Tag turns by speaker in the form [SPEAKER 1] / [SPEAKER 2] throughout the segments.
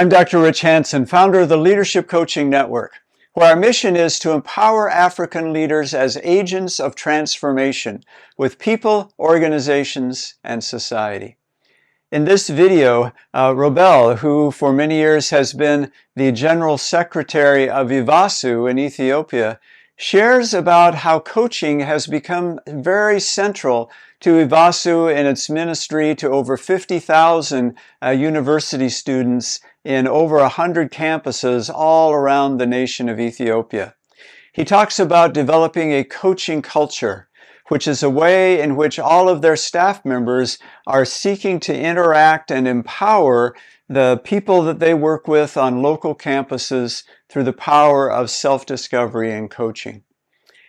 [SPEAKER 1] I'm Dr. Rich Hansen, founder of the Leadership Coaching Network, where our mission is to empower African leaders as agents of transformation with people, organizations, and society. In this video, Robel, who for many years has been the General Secretary of EvaSUE in Ethiopia, shares about how coaching has become very central to EvaSUE in its ministry to over 50,000 university students in over 100 campuses all around the nation of Ethiopia. He talks about developing a coaching culture, which is a way in which all of their staff members are seeking to interact and empower the people that they work with on local campuses through the power of self-discovery and coaching.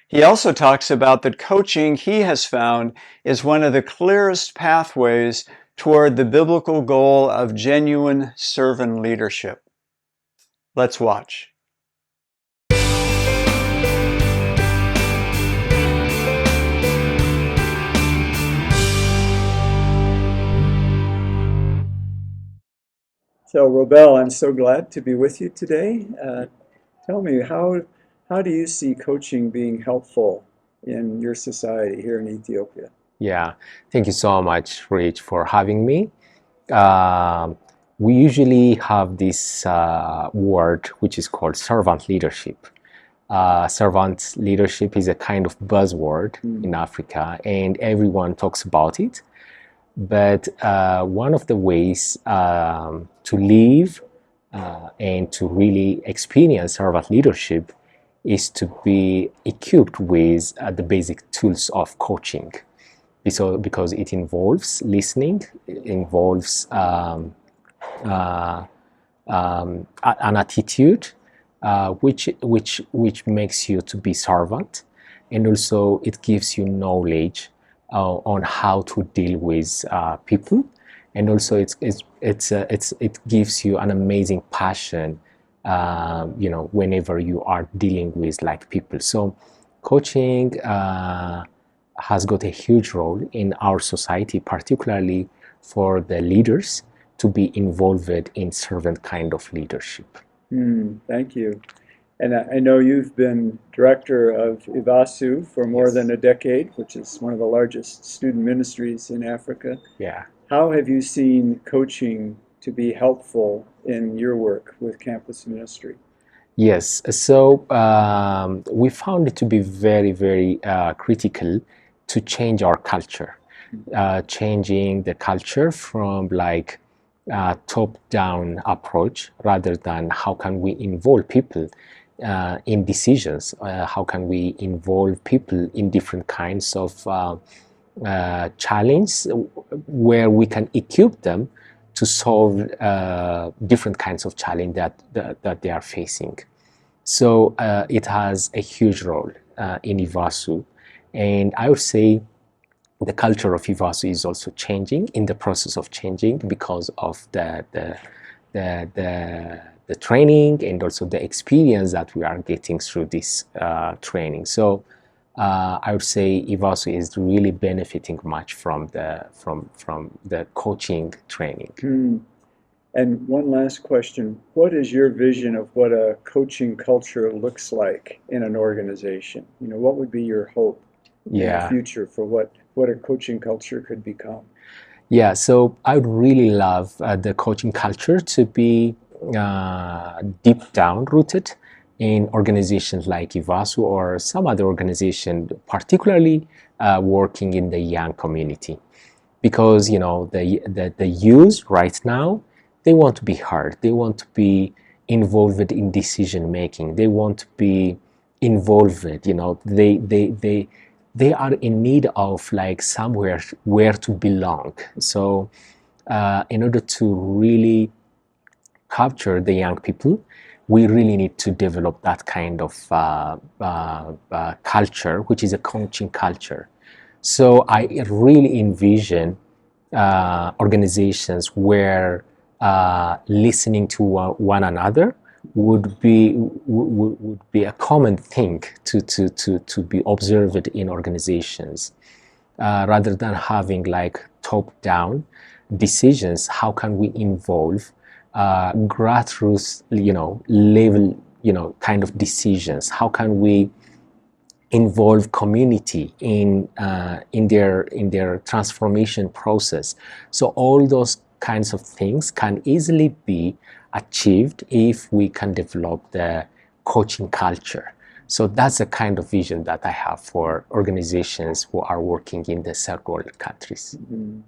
[SPEAKER 1] He also talks about that coaching, he has found, is one of the clearest pathways toward the biblical goal of genuine servant leadership. Let's watch. So, Robel, I'm so glad to be with you today. Tell me, how do you see coaching being helpful in your society here in Ethiopia?
[SPEAKER 2] Yeah, thank you so much, Rich, for having me. We usually have this word which is called servant leadership. Servant leadership is a kind of buzzword in Africa, and everyone talks about it. But one of the ways to live and to really experience servant leadership is to be equipped with the basic tools of coaching. Because it involves listening, it involves an attitude which makes you to be servant, and also it gives you knowledge on how to deal with people, and also it gives you an amazing passion, whenever you are dealing with people. So coaching has got a huge role in our society, particularly for the leaders to be involved in servant kind of leadership.
[SPEAKER 1] Thank you. And I know you've been director of EvaSUE for more than a decade, which is one of the largest student ministries in Africa.
[SPEAKER 2] Yeah.
[SPEAKER 1] How have you seen coaching to be helpful in your work with campus ministry?
[SPEAKER 2] Yes, so we found it to be very, very critical to change our culture, changing the culture from top-down approach rather than how can we involve people in decisions, how can we involve people in different kinds of challenge where we can equip them to solve different kinds of challenge that they are facing. So it has a huge role in EvaSUE, and I would say the culture of EvaSUE is also changing, in the process of changing, because of the training and also the experience that we are getting through this training. So I would say EvaSUE is really benefiting much from the coaching training.
[SPEAKER 1] And one last question: what is your vision of what a coaching culture looks like in an organization? What would be your hope in the future for what a coaching culture could become?
[SPEAKER 2] Yeah, so I would really love the coaching culture to be deep down rooted in organizations like EvaSUE or some other organization, particularly working in the young community, because the youth right now, they want to be heard, they want to be involved in decision making, they want to be involved, they are in need of somewhere where to belong. So in order to really capture the young people, we really need to develop that kind of culture, which is a coaching culture. So I really envision organizations where listening to one another would be a common thing to be observed in organizations, rather than having top-down decisions. How can we involve grassroots, level, kind of decisions. How can we involve community in their transformation process? So all those kinds of things can easily be achieved if we can develop the coaching culture. So that's the kind of vision that I have for organizations who are working in the third world countries.
[SPEAKER 1] Mm-hmm.